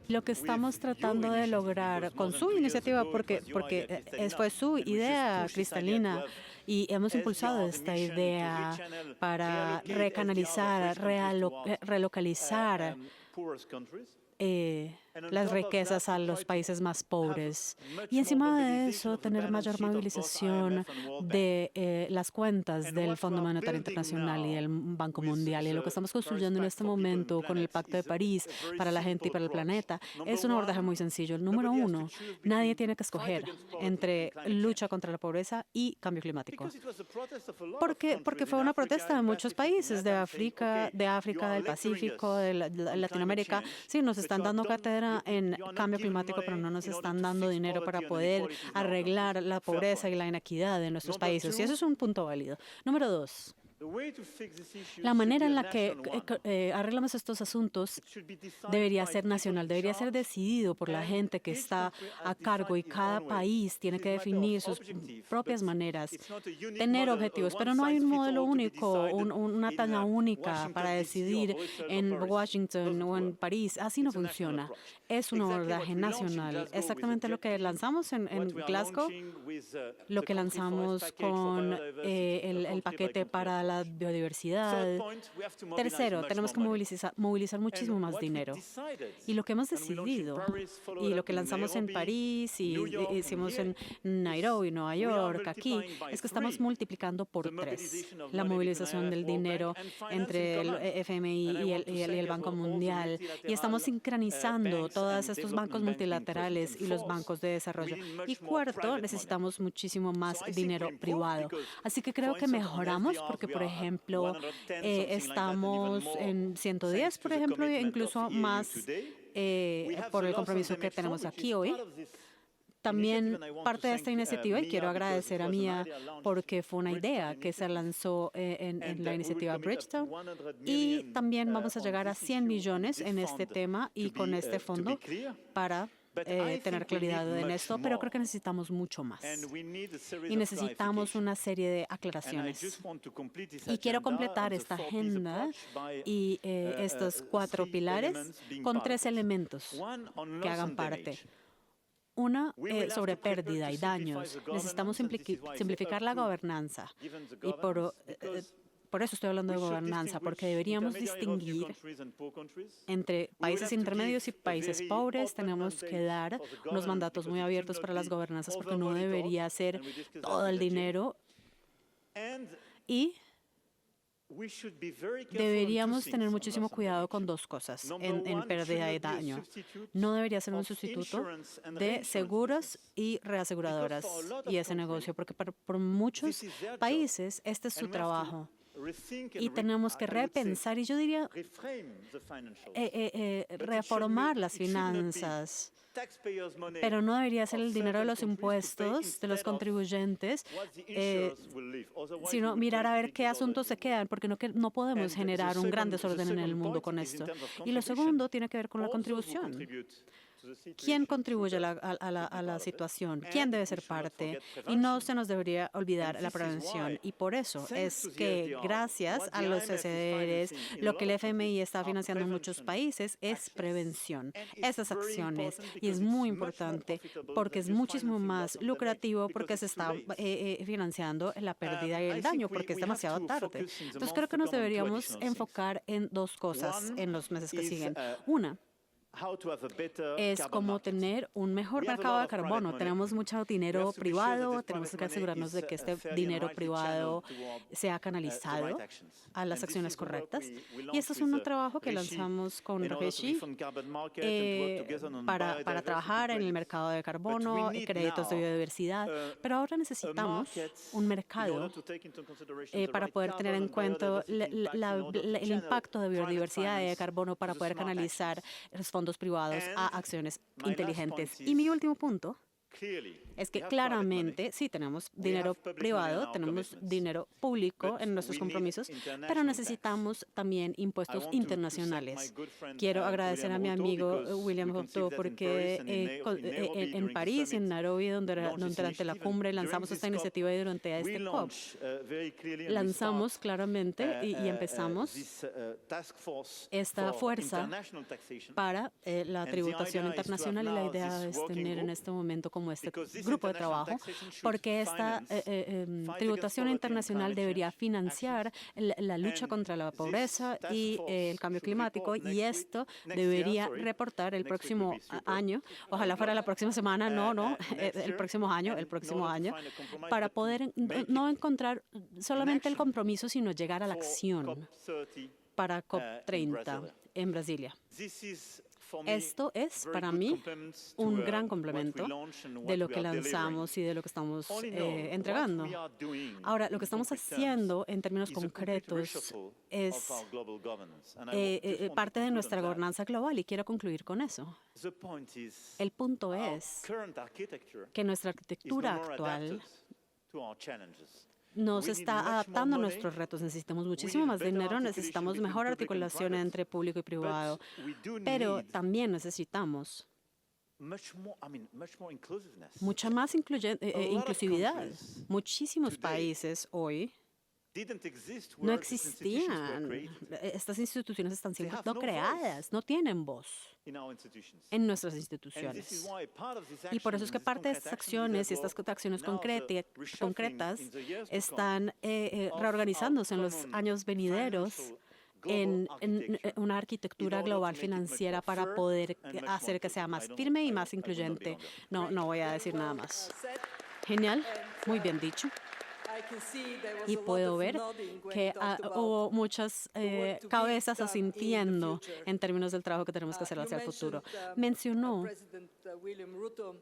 Lo que estamos tratando de lograr con su iniciativa, fue su idea cristalina y hemos impulsado esta idea para recanalizar, relocalizar las riquezas a los países más pobres. Y encima de eso, tener mayor movilización de las cuentas del Fondo Monetario Internacional y del Banco Mundial. Y lo que estamos construyendo en este momento con el Pacto de París para la gente y para el planeta es un abordaje muy sencillo. El número uno, nadie tiene que escoger entre lucha contra la pobreza y cambio climático. Porque fue una protesta de muchos países de África, del Pacífico, de Latinoamérica. Sí, nos están dando cátedra en cambio climático, pero no nos están dando dinero para poder arreglar la pobreza y la inequidad de nuestros países. Y eso es un punto válido. Número dos. La manera en la que arreglamos estos asuntos debería ser nacional, debería ser decidido por la gente que está a cargo y cada país tiene que definir sus propias maneras, tener objetivos, pero no hay un modelo único, una talla única para decidir en Washington o en París. Así no funciona. Es un abordaje nacional. Exactamente lo que lanzamos en Glasgow, lo que lanzamos con el paquete para la biodiversidad. Tercero, tenemos que movilizar muchísimo más dinero. Y lo que hemos decidido, y lo que lanzamos en París, y hicimos en Nairobi, Nueva York, aquí, es que estamos multiplicando por 3 la movilización del dinero entre el FMI y el Banco Mundial. Y estamos sincronizando todos estos bancos multilaterales y los bancos de desarrollo. Y cuarto, necesitamos muchísimo más dinero privado. Así que creo que mejoramos porque, por ejemplo, estamos en 110, por ejemplo, e incluso más por el compromiso que tenemos aquí hoy. También parte de esta iniciativa, y quiero agradecer a Mia porque fue una idea que se lanzó en la iniciativa Bridgestone, y también vamos a llegar a 100 millones en este tema y con este fondo para tener claridad en esto, pero creo que necesitamos mucho más. Y necesitamos una serie de aclaraciones. Y quiero completar esta agenda y estos 4 pilares con 3 elementos que hagan parte. Una, sobre pérdida y daños. Necesitamos simplificar la gobernanza. Y por eso estoy hablando de gobernanza, porque deberíamos distinguir entre países intermedios y países pobres. Tenemos que dar unos mandatos muy abiertos para las gobernanzas, porque no debería ser todo el dinero. Y deberíamos tener muchísimo cuidado con 2 cosas en pérdida y daño. No debería ser un sustituto de seguros y reaseguradoras y ese negocio, porque por muchos países este es su trabajo. Y tenemos que repensar, y yo diría, reformar las finanzas. Pero no debería ser el dinero de los impuestos, de los contribuyentes, sino mirar a ver qué asuntos se quedan, porque no podemos generar un gran desorden en el mundo con esto. Y lo segundo tiene que ver con la contribución. ¿Quién contribuye a la situación? ¿Quién debe ser parte? Y no se nos debería olvidar la prevención. Y por eso es que gracias a los SDRs, lo que el FMI está financiando en muchos países es prevención, esas acciones. Y es muy importante porque es muchísimo más lucrativo porque se está financiando la pérdida y el daño, porque es demasiado tarde. Entonces creo que nos deberíamos enfocar en 2 cosas en los meses que siguen. Una, es como tener un mejor mercado de carbono. Tenemos mucho dinero privado, tenemos que asegurarnos de que este dinero privado sea canalizado a las acciones correctas. Y esto es un trabajo que lanzamos con Rajeshi para trabajar en el mercado de carbono y créditos de biodiversidad. Pero ahora necesitamos un mercado para poder tener en cuenta el impacto de biodiversidad y de carbono para poder canalizar los fondos privados a acciones inteligentes. Y mi último punto es que claramente sí tenemos dinero privado, tenemos dinero público en nuestros compromisos, pero necesitamos también impuestos internacionales. Quiero agradecer a mi amigo William Hopto porque en París y en Nairobi, durante la cumbre, lanzamos esta iniciativa y durante este COP lanzamos claramente y empezamos esta fuerza para la tributación internacional, y la idea es tener en este momento como este grupo de trabajo, porque esta tributación internacional debería financiar la lucha contra la pobreza y el cambio climático, y esto debería reportar el próximo año, ojalá fuera la próxima semana, el próximo año, para poder no encontrar solamente el compromiso, sino llegar a la acción para COP30 en Brasilia. Esto es para mí un gran complemento de lo que lanzamos y de lo que estamos entregando. Ahora, lo que estamos haciendo en términos concretos es parte de nuestra gobernanza global, y quiero concluir con eso. El punto es que nuestra arquitectura actual nos está adaptando a nuestros retos. Necesitamos muchísimo más dinero, necesitamos mejor articulación entre público y privado, pero también necesitamos mucha más inclusividad. Muchísimos países hoy no existían. Estas instituciones están siendo creadas, no tienen voz en nuestras instituciones. Y por eso es que parte de estas acciones y estas acciones concretas están reorganizándose en los años venideros en una arquitectura global financiera para poder hacer que sea más firme y más incluyente. No voy a decir nada más. Genial, muy bien dicho. Y puedo ver que hubo muchas cabezas asintiendo en términos del trabajo que tenemos que hacer hacia el futuro. Mencionó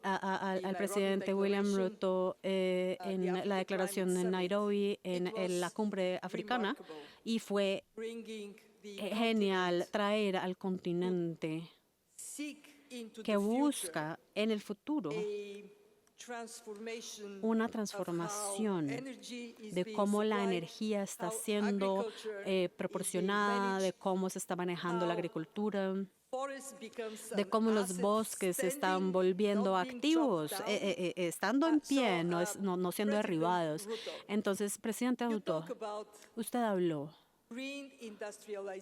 al presidente William Ruto en la declaración de Nairobi, en la cumbre africana, y fue genial traer al continente que busca en el futuro una transformación de cómo la energía está siendo proporcionada, de cómo se está manejando la agricultura, de cómo los bosques se están volviendo activos, estando en pie, no siendo derribados. Entonces, presidente Ruto, usted habló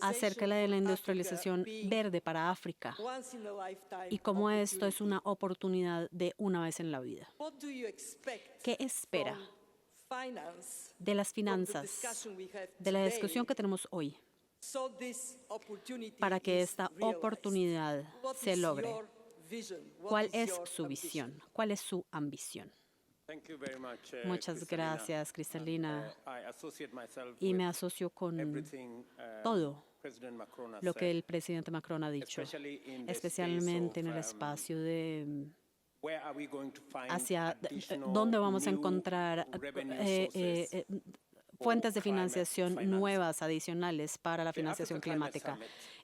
acerca de la industrialización verde para África y cómo esto es una oportunidad de una vez en la vida. ¿Qué espera de las finanzas, de la discusión que tenemos hoy, para que esta oportunidad se logre? ¿Cuál es su visión? ¿Cuál es su ambición? Muchas gracias, Cristalina. Y me asocio con todo lo que el presidente Macron ha dicho, especialmente en el espacio de hacia dónde vamos a encontrar fuentes de financiación nuevas, adicionales para la financiación climática.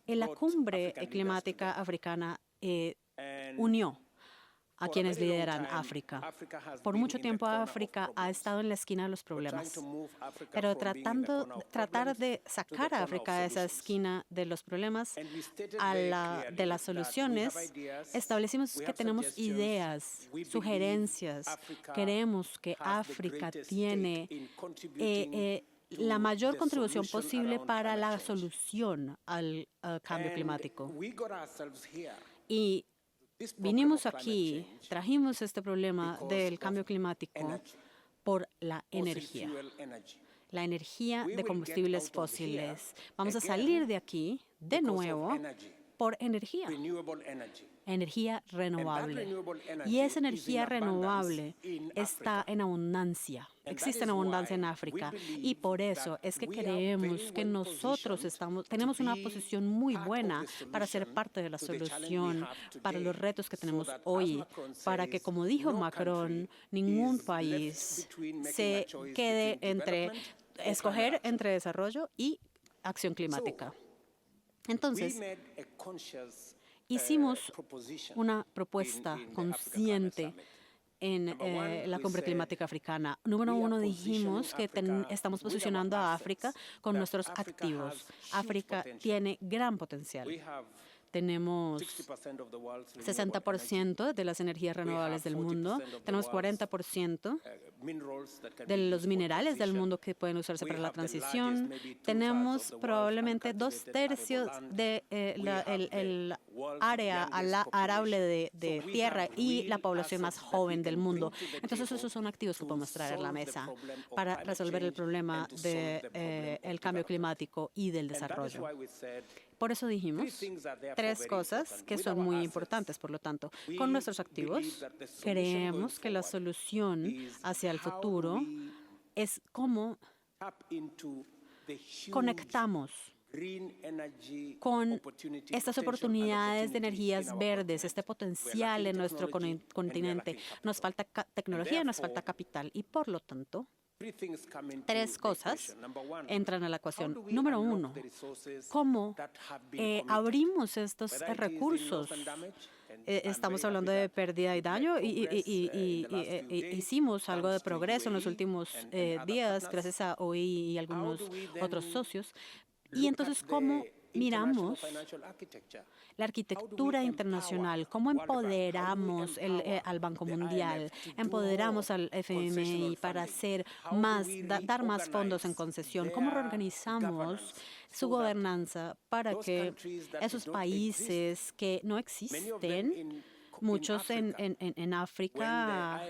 En la cumbre climática africana unió a quienes lideran África. Por mucho tiempo África ha estado en la esquina de los problemas, pero tratar de sacar a África de esa esquina de los problemas de las soluciones, establecimos que tenemos ideas, sugerencias. Creemos que África tiene la mayor contribución posible para la solución al cambio climático. Y vinimos aquí, trajimos este problema del cambio climático por la energía de combustibles fósiles. Vamos a salir de aquí de nuevo por energía renovable. Y esa energía renovable está en abundancia. Existe en abundancia en África, y por eso es que creemos que nosotros tenemos una posición muy buena para ser parte de la solución para los retos que tenemos hoy, para que, como dijo Macron, ningún país se quede escoger entre desarrollo y acción climática. Entonces, hicimos una propuesta consciente en la cumbre climática africana. Número uno, dijimos que estamos posicionando a África con nuestros activos. África tiene gran potencial. Tenemos 60% de las energías renovables del mundo, tenemos 40% de los minerales del mundo que pueden usarse para la transición, tenemos probablemente 2/3 de el área arable de tierra y la población más joven del mundo. Entonces, esos son activos que podemos traer a la mesa para resolver el problema del cambio climático y del desarrollo. Por eso dijimos 3 cosas que son muy importantes, por lo tanto. Con nuestros activos, creemos que la solución hacia el futuro es cómo conectamos con estas oportunidades de energías verdes, este potencial en nuestro continente. Nos falta tecnología, nos falta capital y, por lo tanto, 3 cosas entran a la ecuación. Número uno, ¿cómo abrimos estos recursos? Estamos hablando de pérdida y daño y hicimos algo de progreso en los últimos días gracias a OI y algunos otros socios. Y entonces, ¿cómo miramos la arquitectura internacional? ¿Cómo empoderamos al Banco Mundial? ¿Empoderamos al FMI para hacer más, dar más fondos en concesión? ¿Cómo reorganizamos su gobernanza para que esos países que no existen, muchos en África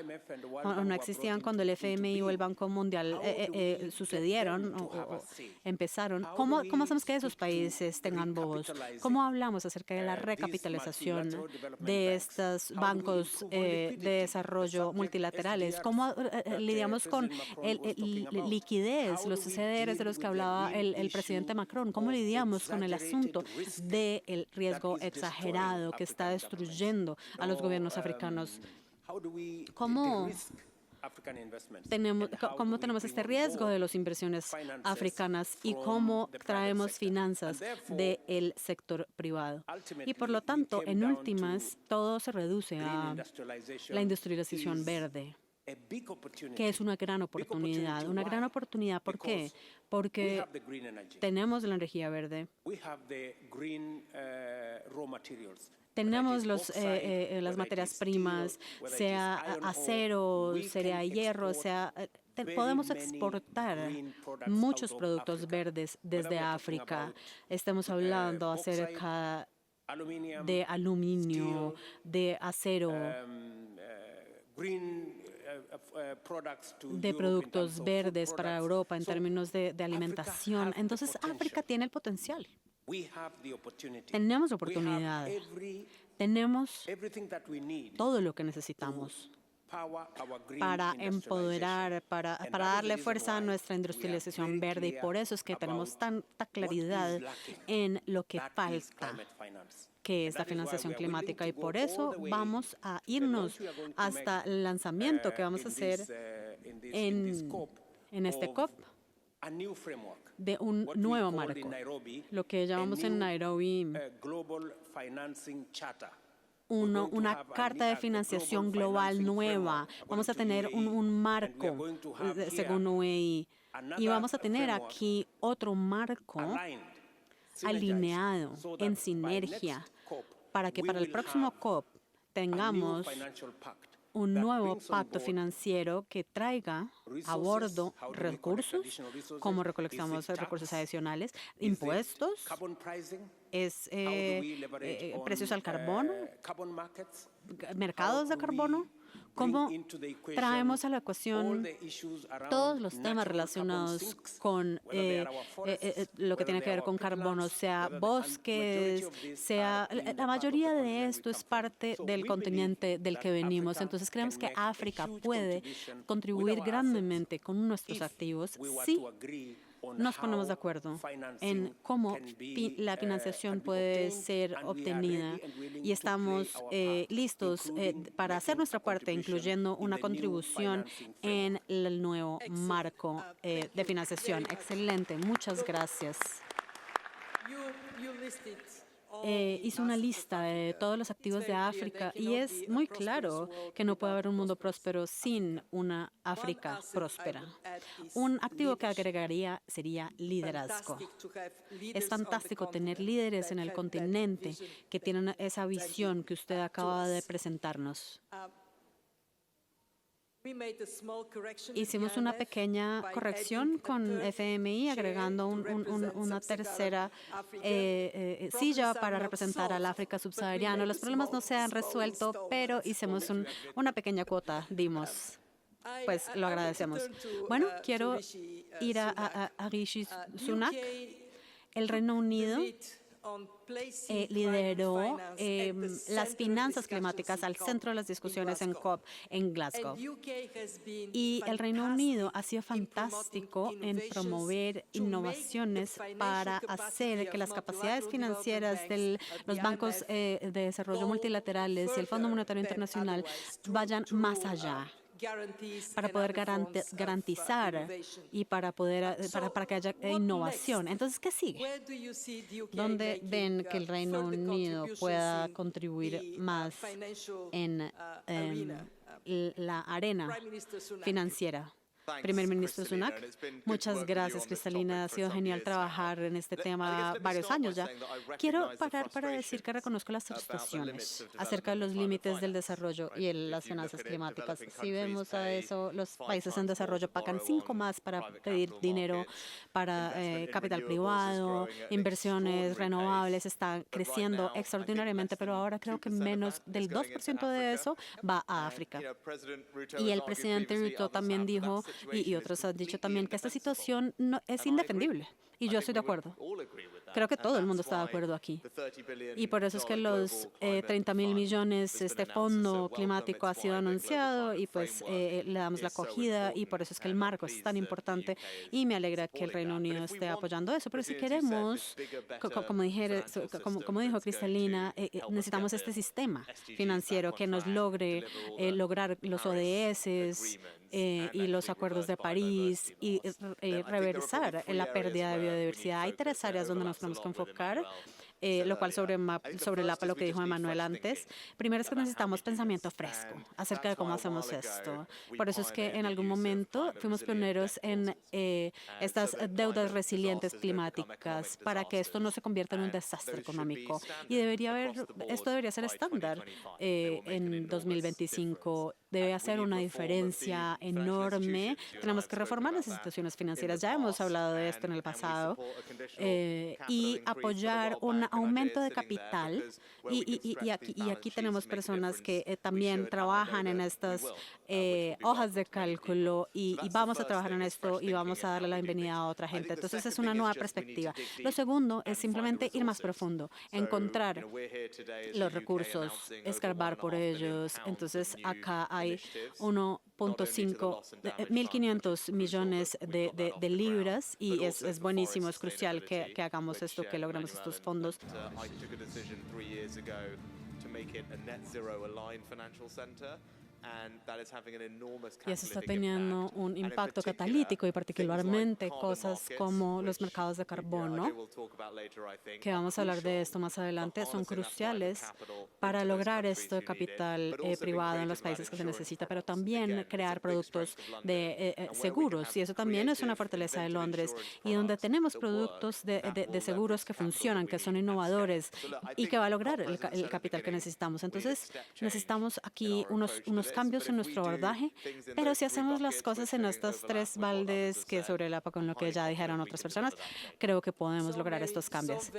no existían cuando el FMI o el Banco Mundial sucedieron o empezaron? ¿Cómo hacemos que esos países tengan voz? ¿Cómo hablamos acerca de la recapitalización de estos bancos de desarrollo multilaterales? ¿Cómo lidiamos con liquidez, los CDRs de los que hablaba el presidente Macron? ¿Cómo lidiamos con el asunto del riesgo exagerado que está destruyendo a los gobiernos africanos? ¿Cómo tenemos este riesgo de las inversiones africanas y cómo traemos finanzas del sector privado? Y por lo tanto, en últimas, todo se reduce a la industrialización verde, que es una gran oportunidad. Una gran oportunidad, ¿por qué? Porque tenemos la energía verde, tenemos las materias primas, sea acero, sea hierro, podemos exportar muchos productos verdes desde África. Estamos hablando acerca de aluminio, de acero, de productos verdes para Europa en términos de alimentación. Entonces, África tiene el potencial. Tenemos oportunidad. Tenemos todo lo que necesitamos para empoderar, para darle fuerza a nuestra industrialización verde, y por eso es que tenemos tanta claridad en lo que falta, que es la financiación climática, y por eso vamos a irnos hasta el lanzamiento que vamos a hacer en este COP de un nuevo marco, lo que llamamos en Nairobi una carta de financiación global nueva. Vamos a tener un marco, según UEI, y vamos a tener aquí otro marco alineado, en sinergia, para que para el próximo COP tengamos un nuevo pacto financiero que traiga a bordo recursos, como recolectamos recursos adicionales, impuestos, precios al carbono, mercados de carbono. ¿Cómo traemos a la ecuación todos los temas relacionados con lo que tiene que ver con carbono, sea bosques, sea... La mayoría de esto es parte del continente del que venimos. Entonces, creemos que África puede contribuir grandemente con nuestros activos si nos ponemos de acuerdo en cómo la financiación puede ser obtenida, y estamos listos para hacer nuestra parte, incluyendo una contribución en el nuevo marco de financiación. Excelente, muchas gracias. hizo una lista de todos los activos de África y es muy claro que no puede haber un mundo próspero sin una África próspera. Un activo que agregaría sería liderazgo. Es fantástico tener líderes en el continente que tienen esa visión que usted acaba de presentarnos. Hicimos una pequeña corrección con FMI, agregando una tercera silla para representar al África subsahariana. Los problemas no se han resuelto, pero hicimos una pequeña cuota, dimos. Pues lo agradecemos. Bueno, quiero ir a Rishi Sunak. El Reino Unido lideró las finanzas climáticas al centro de las discusiones en COP en Glasgow. Y el Reino Unido ha sido fantástico en promover innovaciones para hacer que las capacidades financieras de los bancos de desarrollo multilaterales y el Fondo Monetario Internacional vayan más allá, para poder garantizar y para que haya innovación. Entonces, ¿qué sigue? ¿Dónde ven que el Reino Unido pueda contribuir más en la arena financiera? Primer ministro Sunak, muchas gracias, Cristalina. Ha sido genial trabajar en este tema varios años ya. Quiero parar para decir que reconozco las frustraciones acerca de los límites del desarrollo y las finanzas climáticas. Si vemos a eso, los países en desarrollo pagan 5 más para pedir dinero para capital privado, inversiones renovables están creciendo extraordinariamente, pero ahora creo que menos del 2% de eso va a África. Y el presidente Ruto también dijo, y otros han dicho también, que esta situación es indefendible. Y yo estoy de acuerdo. Creo que todo el mundo está de acuerdo aquí. Y por eso es que los 30.000 millones, este fondo climático ha sido anunciado y pues le damos la acogida y por eso es que el marco es tan importante y me alegra que el Reino Unido esté apoyando eso. Pero si queremos, como dijo Cristalina, necesitamos este sistema financiero que nos logre lograr los ODS y los acuerdos de París y reversar la pérdida de biodiversidad. Hay 3 áreas donde nos tenemos que enfocar, lo cual sobrelapa lo que dijo Emmanuel antes. Primero es que necesitamos pensamiento fresco acerca de cómo hacemos esto. Por eso es que en algún momento fuimos pioneros en estas deudas resilientes climáticas para que esto no se convierta en un desastre económico. Y esto debería ser estándar en 2025. Debe hacer una diferencia enorme. Tenemos que reformar las instituciones financieras. Ya hemos hablado de esto en el pasado. Y apoyar un aumento de capital. Y aquí tenemos personas que también trabajan en estas hojas de cálculo y vamos a trabajar en esto y vamos a darle la bienvenida a otra gente. Entonces es una nueva perspectiva. Lo segundo es simplemente ir más profundo, encontrar los recursos, escarbar por ellos. Entonces acá hay 1.500 millones de libras y es buenísimo, es crucial que hagamos esto, que logremos estos fondos. Y eso está teniendo un impacto catalítico y particularmente cosas como los mercados de carbono, que vamos a hablar de esto más adelante, son cruciales para lograr esto de capital privado en los países que se necesita, pero también crear productos de seguros. Y eso también es una fortaleza de Londres y donde tenemos productos de seguros que funcionan, que son innovadores y que va a lograr el capital que necesitamos. Entonces, necesitamos aquí unos cambios en nuestro abordaje, pero si hacemos las cosas en estos 3 baldes que sobrelapa con lo que ya dijeron otras personas, creo que podemos lograr estos cambios.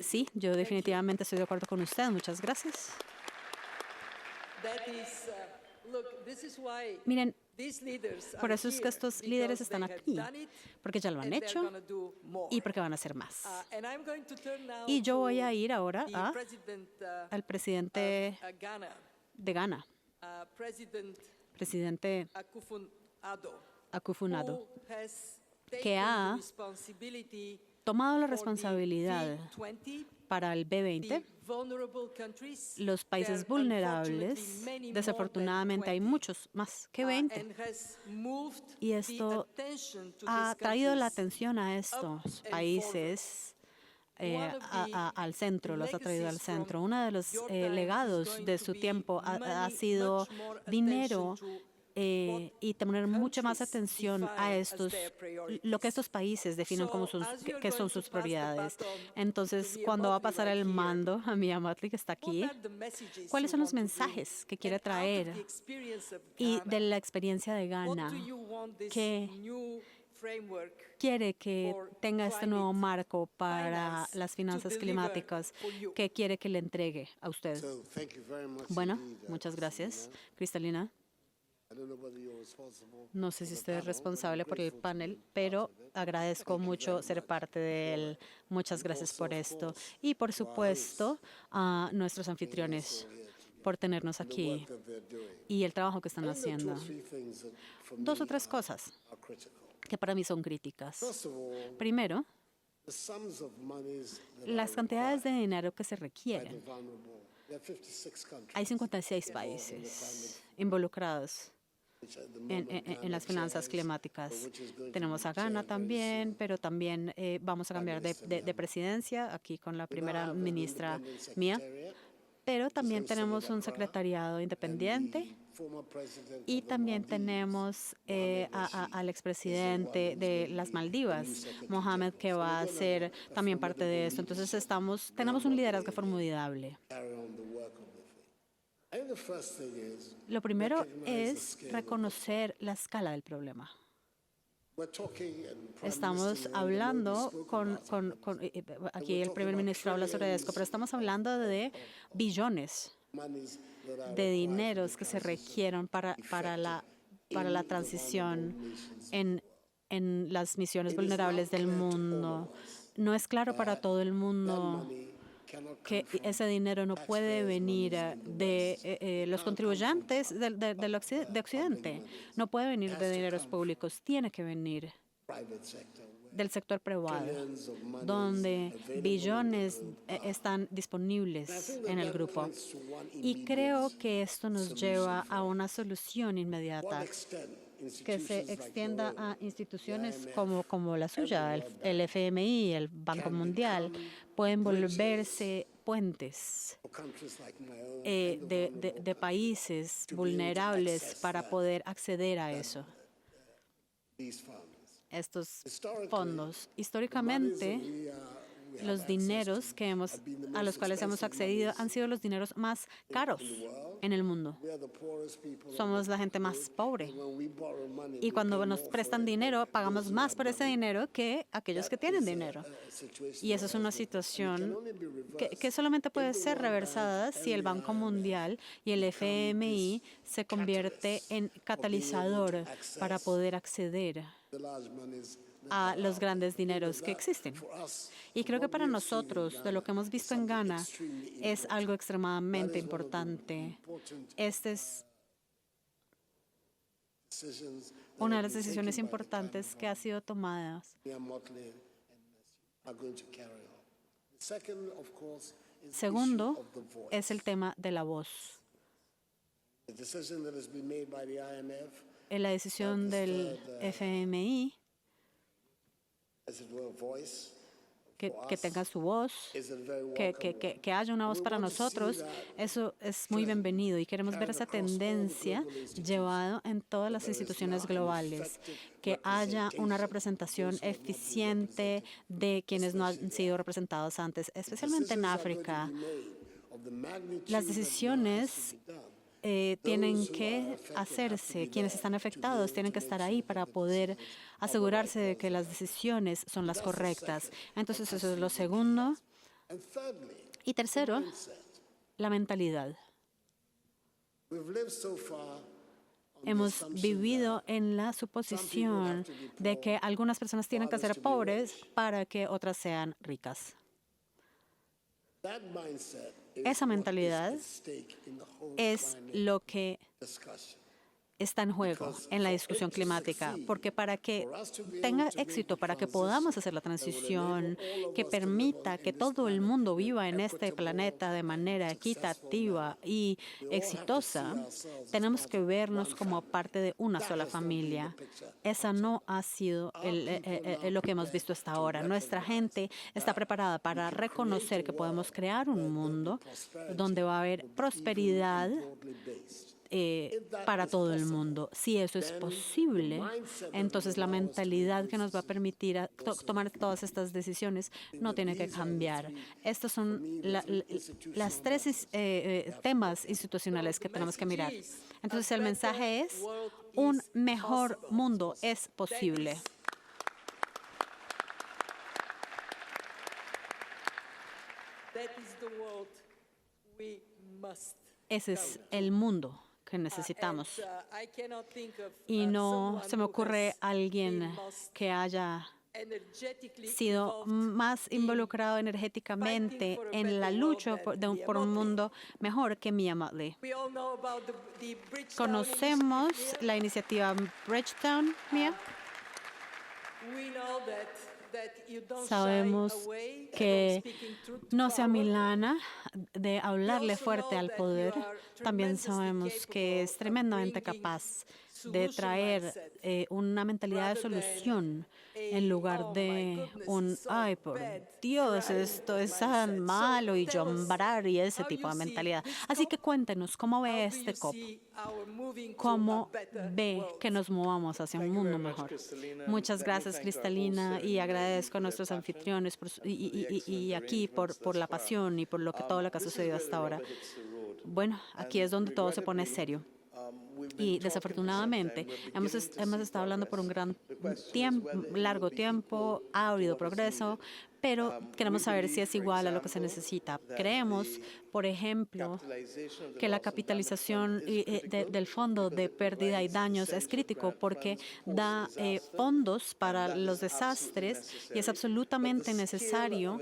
Sí, yo definitivamente estoy de acuerdo con usted. Muchas gracias. Miren, por eso es que estos líderes están aquí, porque ya lo han hecho y porque van a hacer más. Y yo voy a ir ahora al presidente de Ghana, presidente Akufo-Addo, que ha tomado la responsabilidad para el B20, los países vulnerables. Desafortunadamente hay muchos más que 20. Y esto ha traído la atención a estos países al centro, los ha traído al centro. Uno de los legados de su tiempo ha sido dinero y tener mucha más atención a lo que estos países definen como que son sus prioridades. Entonces, cuando va a pasar el mando a Mia Mottley, que está aquí, ¿cuáles son los mensajes que quiere traer? Y de la experiencia de Ghana, ¿qué quiere que tenga este nuevo marco para las finanzas climáticas? ¿Qué quiere que le entregue a usted? Bueno, muchas gracias, Cristalina. No sé si usted es responsable por el panel, pero agradezco mucho ser parte de él. Muchas gracias por esto. Y, por supuesto, a nuestros anfitriones por tenernos aquí y el trabajo que están haciendo. Dos o tres cosas que para mí son críticas. Primero, las cantidades de dinero que se requieren. Hay 56 países involucrados en las finanzas climáticas. Tenemos a Ghana también, pero también vamos a cambiar de presidencia aquí con la primera ministra Mia. Pero también tenemos un secretariado independiente y también tenemos al expresidente de las Maldivas, Mohamed, que va a ser también parte de esto. Entonces tenemos un liderazgo formidable. Lo primero es reconocer la escala del problema. Estamos hablando aquí el primer ministro habla sobre esto, pero estamos hablando de billones de dineros que se requieren para la transición en las misiones vulnerables del mundo. No es claro para todo el mundo que ese dinero no puede venir de los contribuyentes de Occidente. No puede venir de dineros públicos, tiene que venir del sector privado, donde billones están disponibles en el grupo. Y creo que esto nos lleva a una solución inmediata que se extienda a instituciones como la suya, el FMI, el Banco Mundial, pueden volverse puentes de países vulnerables para poder acceder a eso. Estos fondos. Históricamente, los dineros a los cuales hemos accedido han sido los dineros más caros en el mundo. Somos la gente más pobre. Y cuando nos prestan dinero, pagamos más por ese dinero que aquellos que tienen dinero. Y esa es una situación que solamente puede ser reversada si el Banco Mundial y el FMI se convierte en catalizador para poder acceder a los grandes dineros que existen. Y creo que para nosotros, de lo que hemos visto en Ghana, es algo extremadamente importante. Esta es una de las decisiones importantes que ha sido tomada. Segundo, es el tema de la voz. En la decisión del FMI que tenga su voz, que haya una voz para nosotros, eso es muy bienvenido y queremos ver esa tendencia llevada en todas las instituciones globales, que haya una representación eficiente de quienes no han sido representados antes, especialmente en África. Las decisiones tienen que hacerse. Quienes están afectados tienen que estar ahí para poder asegurarse de que las decisiones son las correctas. Entonces, eso es lo segundo. Y tercero, la mentalidad. Hemos vivido en la suposición de que algunas personas tienen que ser pobres para que otras sean ricas. Esa mentalidad es lo que está en juego en la discusión climática, porque para que tenga éxito, para que podamos hacer la transición que permita que todo el mundo viva en este planeta de manera equitativa y exitosa, tenemos que vernos como parte de una sola familia. Esa no ha sido lo que hemos visto hasta ahora. Nuestra gente está preparada para reconocer que podemos crear un mundo donde va a haber prosperidad para todo el mundo. Si eso es posible, entonces la mentalidad que nos va a permitir tomar todas estas decisiones no tiene que cambiar. Estos son las tres temas institucionales que tenemos que mirar. Entonces el mensaje es: un mejor mundo es posible. Ese es el mundo que necesitamos. Y no se me ocurre alguien que haya sido más involucrado energéticamente en la lucha por un mundo mejor que Mia Mottley. Conocemos la iniciativa Bridgetown, Mia. Sabemos que no se amilana de hablarle fuerte al poder. También sabemos que es tremendamente capaz de traer una mentalidad de solución en lugar de ¡ay, por Dios, esto es tan malo! Y llombrar y ese tipo de mentalidad. Así que cuéntenos, ¿cómo ve este COP? ¿Cómo ve que nos movamos hacia un mundo mejor? Muchas gracias, Cristalina, y agradezco a nuestros anfitriones y aquí por la pasión y por todo lo que ha sucedido hasta ahora. Bueno, aquí es donde todo se pone serio. Y desafortunadamente hemos estado hablando por un largo tiempo, ha habido progreso, pero queremos saber si es igual a lo que se necesita. Creemos, por ejemplo, que la capitalización del Fondo de Pérdida y Daños es crítico porque da fondos para los desastres y es absolutamente necesario,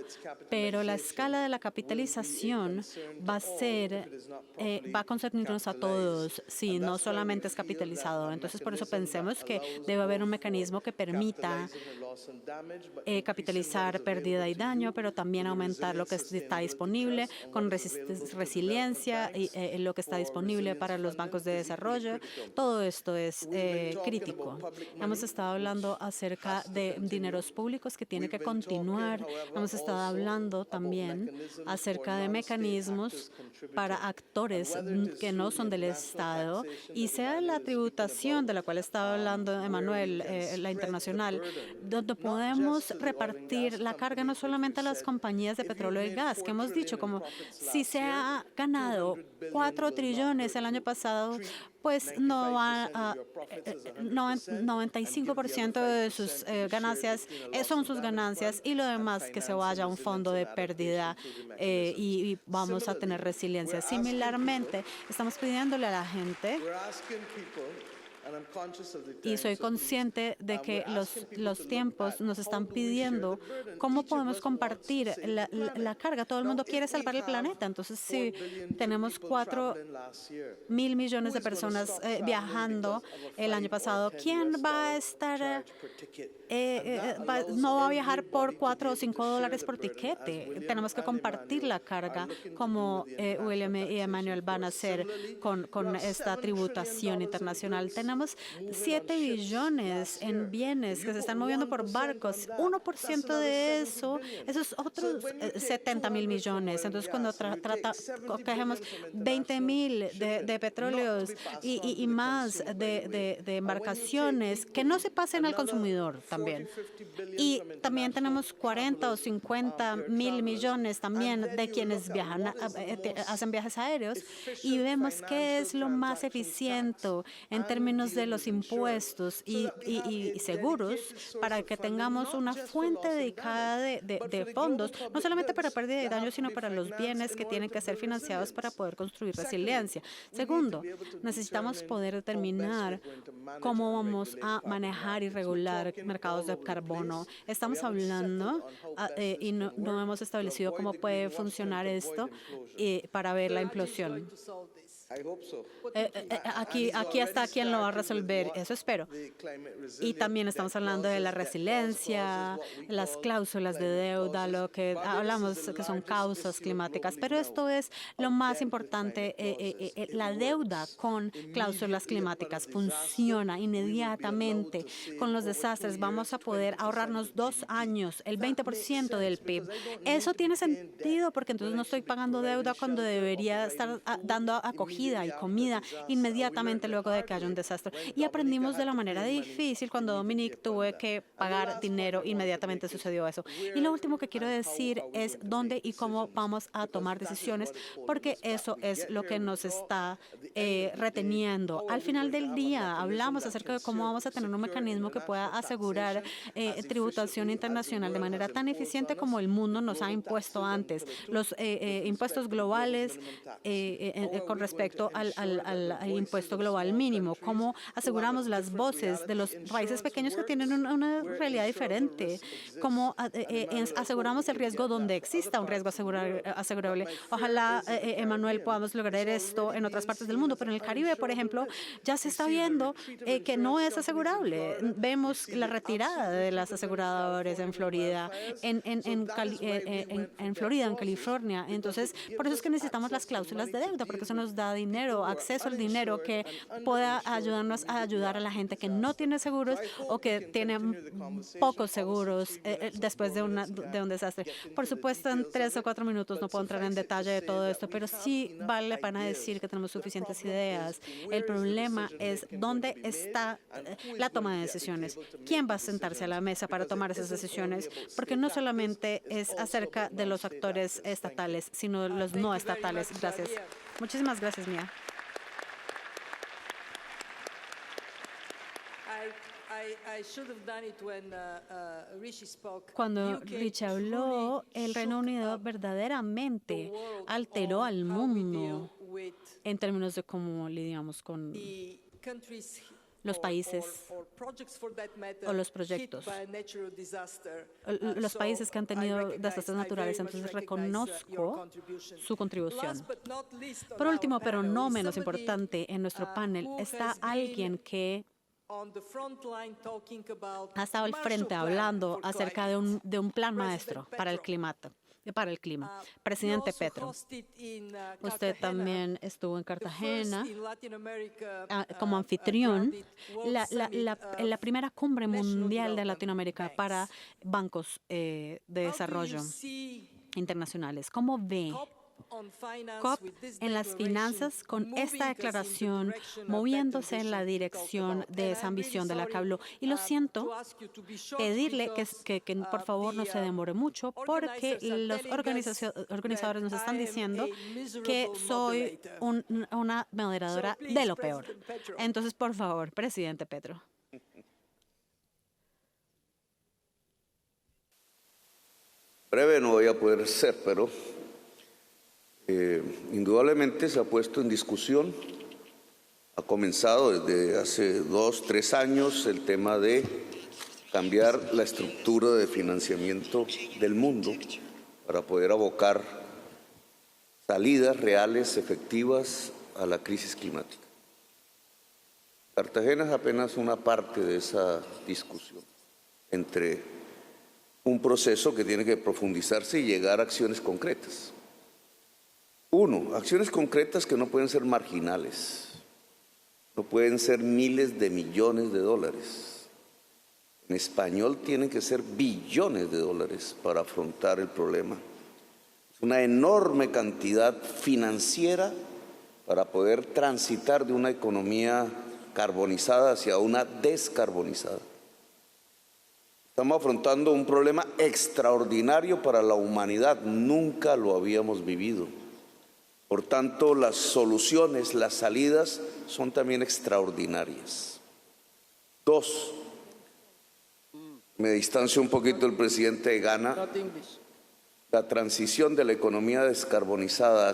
pero la escala de la capitalización va a concernirnos a todos si no solamente es capitalizado. Entonces, por eso pensemos que debe haber un mecanismo que permita capitalizar pérdida y daño, pero también aumentar lo que está disponible con resiliencia y lo que está disponible para los bancos de desarrollo. Todo esto es crítico. Hemos estado hablando acerca de dineros públicos que tiene que continuar. Hemos estado hablando también acerca de mecanismos para actores que no son del Estado, y sea la tributación de la cual estaba hablando Emanuel, la internacional, donde podemos repartir la carga no solamente a las compañías de petróleo y gas, que hemos dicho, como si se ha ganado 4 trillones el año pasado, pues no va a 95% de sus ganancias son sus ganancias, y lo demás que se vaya a un fondo de pérdida y vamos a tener resiliencia. Similarmente, estamos pidiéndole a la gente, y soy consciente de que los tiempos nos están pidiendo cómo podemos compartir la carga. Todo el mundo quiere salvar el planeta. Entonces, si tenemos 4.000 millones de personas viajando el año pasado, ¿quién va a estar no va a viajar por $4 o $5 por tiquete? Tenemos que compartir la carga, como William y Emmanuel van a hacer con esta tributación internacional. Tenemos 7 billones en bienes que se están moviendo por barcos. 1% de eso, esos otros 70.000 millones. Entonces, cuando cogemos 20.000 de petróleos y más de embarcaciones, que no se pasen al consumidor también. Y también tenemos 40 o 50.000 millones también de quienes hacen viajes aéreos, y vemos qué es lo más eficiente en términos de los impuestos y seguros para que tengamos una fuente dedicada de fondos, no solamente para pérdida y daño, sino para los bienes que tienen que ser financiados para poder construir resiliencia. Segundo, necesitamos poder determinar cómo vamos a manejar y regular mercados de carbono. Estamos hablando y no hemos establecido cómo puede funcionar esto para ver la implosión. Aquí está quien lo va a resolver, eso espero. Y también estamos hablando de la resiliencia, las cláusulas de deuda, lo que hablamos que son causas climáticas, pero esto es lo más importante. La deuda con cláusulas climáticas funciona inmediatamente. Con los desastres vamos a poder ahorrarnos 2 años, el 20% del PIB. Eso tiene sentido porque entonces no estoy pagando deuda cuando debería estar dando acogida y comida inmediatamente luego de que haya un desastre. Y aprendimos de la manera difícil cuando Dominique tuvo que pagar dinero, inmediatamente sucedió eso. Y lo último que quiero decir es dónde y cómo vamos a tomar decisiones, porque eso es lo que nos está reteniendo. Al final del día hablamos acerca de cómo vamos a tener un mecanismo que pueda asegurar tributación internacional de manera tan eficiente como el mundo nos ha impuesto antes. Los impuestos globales con respecto al impuesto global mínimo, cómo aseguramos las voces de los países pequeños que tienen una realidad diferente, cómo aseguramos el riesgo donde exista un riesgo asegurable. Ojalá, Emmanuel, podamos lograr esto en otras partes del mundo, pero en el Caribe, por ejemplo, ya se está viendo que no es asegurable. Vemos la retirada de las aseguradoras en Florida, en Florida, en California. Entonces, por eso es que necesitamos las cláusulas de deuda, porque eso nos da dinero, acceso al dinero que pueda ayudarnos a ayudar a la gente que no tiene seguros o que tiene pocos seguros después de un desastre. Por supuesto, en 3 o 4 minutos no puedo entrar en detalle de todo esto, pero sí vale la pena decir que tenemos suficientes ideas. El problema es dónde está la toma de decisiones. ¿Quién va a sentarse a la mesa para tomar esas decisiones? Porque no solamente es acerca de los actores estatales, sino los no estatales. Gracias. Muchísimas gracias, Mia. Cuando Richie habló, el Reino Unido verdaderamente alteró al mundo en términos de cómo lidiamos con los países o los proyectos, los países que han tenido desastres naturales. Entonces reconozco su contribución. Por último, pero no menos importante, en nuestro panel está alguien que ha estado al frente hablando acerca de un plan maestro para el clima. Presidente Petro, usted también estuvo en Cartagena como anfitrión en la primera cumbre mundial de Latinoamérica para bancos de desarrollo internacionales. ¿Cómo ve COP en las finanzas con esta declaración moviéndose en la dirección de esa ambición de la que habló? Y lo siento, pedirle que por favor no se demore mucho porque los organizadores nos están diciendo que soy una moderadora de lo peor. Entonces, por favor, presidente Petro. Breve no voy a poder ser, pero indudablemente se ha puesto en discusión, ha comenzado desde hace 2 o 3 años el tema de cambiar la estructura de financiamiento del mundo para poder abocar salidas reales, efectivas a la crisis climática. Cartagena es apenas una parte de esa discusión entre un proceso que tiene que profundizarse y llegar a acciones concretas. Uno, acciones concretas que no pueden ser marginales, no pueden ser miles de millones de dólares. En español tienen que ser billones de dólares para afrontar el problema. Es una enorme cantidad financiera para poder transitar de una economía carbonizada hacia una descarbonizada. Estamos afrontando un problema extraordinario para la humanidad, nunca lo habíamos vivido. Por tanto, las soluciones, las salidas son también extraordinarias. 2, me distancio un poquito del presidente de Ghana. La transición de la economía descarbonizada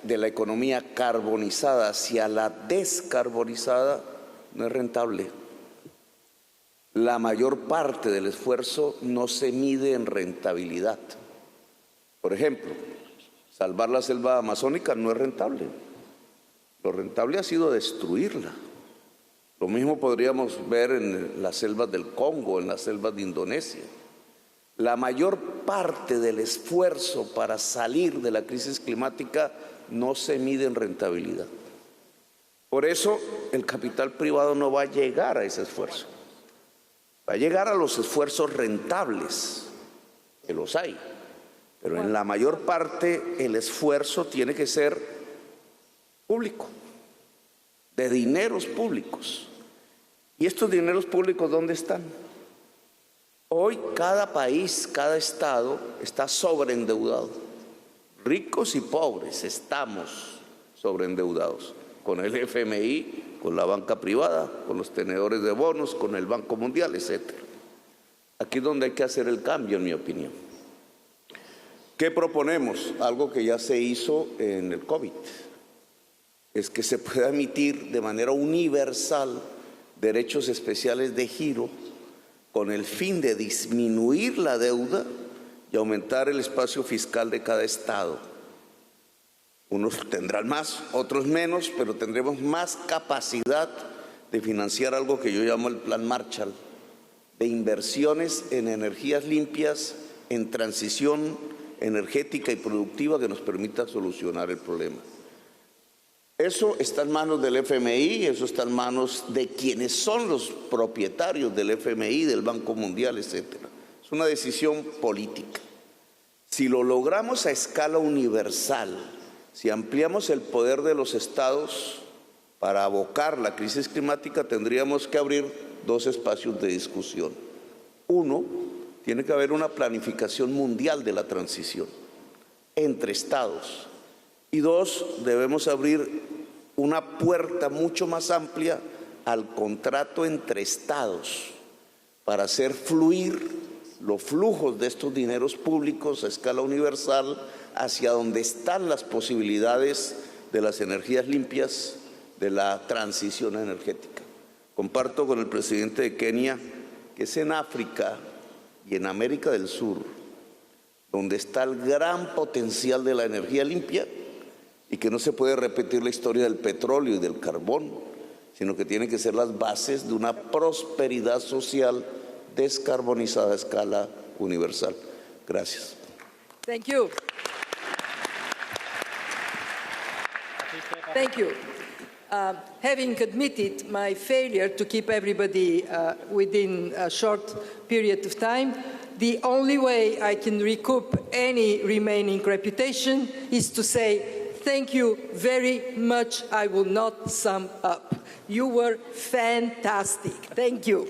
de la economía carbonizada hacia la descarbonizada no es rentable. La mayor parte del esfuerzo no se mide en rentabilidad. Por ejemplo, salvar la selva amazónica no es rentable. Lo rentable ha sido destruirla. Lo mismo podríamos ver en las selvas del Congo, en las selvas de Indonesia. La mayor parte del esfuerzo para salir de la crisis climática no se mide en rentabilidad. Por eso el capital privado no va a llegar a ese esfuerzo. Va a llegar a los esfuerzos rentables, que los hay. Pero en la mayor parte el esfuerzo tiene que ser público, de dineros públicos. ¿Y estos dineros públicos dónde están? Hoy cada país, cada estado está sobreendeudado. Ricos y pobres estamos sobreendeudados. Con el FMI, con la banca privada, con los tenedores de bonos, con el Banco Mundial, etc. Aquí es donde hay que hacer el cambio, en mi opinión. ¿Qué proponemos? Algo que ya se hizo en el COVID. Es que se pueda emitir de manera universal derechos especiales de giro con el fin de disminuir la deuda y aumentar el espacio fiscal de cada estado. Unos tendrán más, otros menos, pero tendremos más capacidad de financiar algo que yo llamo el Plan Marshall, de inversiones en energías limpias, en transición energética y productiva que nos permita solucionar el problema. Eso está en manos del FMI, eso está en manos de quienes son los propietarios del FMI, del Banco Mundial, etc. Es una decisión política. Si lo logramos a escala universal, si ampliamos el poder de los estados para abocar la crisis climática, tendríamos que abrir dos espacios de discusión. Uno, tiene que haber una planificación mundial de la transición entre estados. Y dos, debemos abrir una puerta mucho más amplia al contrato entre estados para hacer fluir los flujos de estos dineros públicos a escala universal hacia donde están las posibilidades de las energías limpias, de la transición energética. Comparto con el presidente de Kenia que es en África y en América del Sur donde está el gran potencial de la energía limpia y que no se puede repetir la historia del petróleo y del carbón, sino que tiene que ser las bases de una prosperidad social descarbonizada a escala universal. Gracias. Thank you. Thank you. Having admitted my failure to keep everybody within a short period of time, the only way I can recoup any remaining reputation is to say thank you very much. I will not sum up. You were fantastic. Thank you.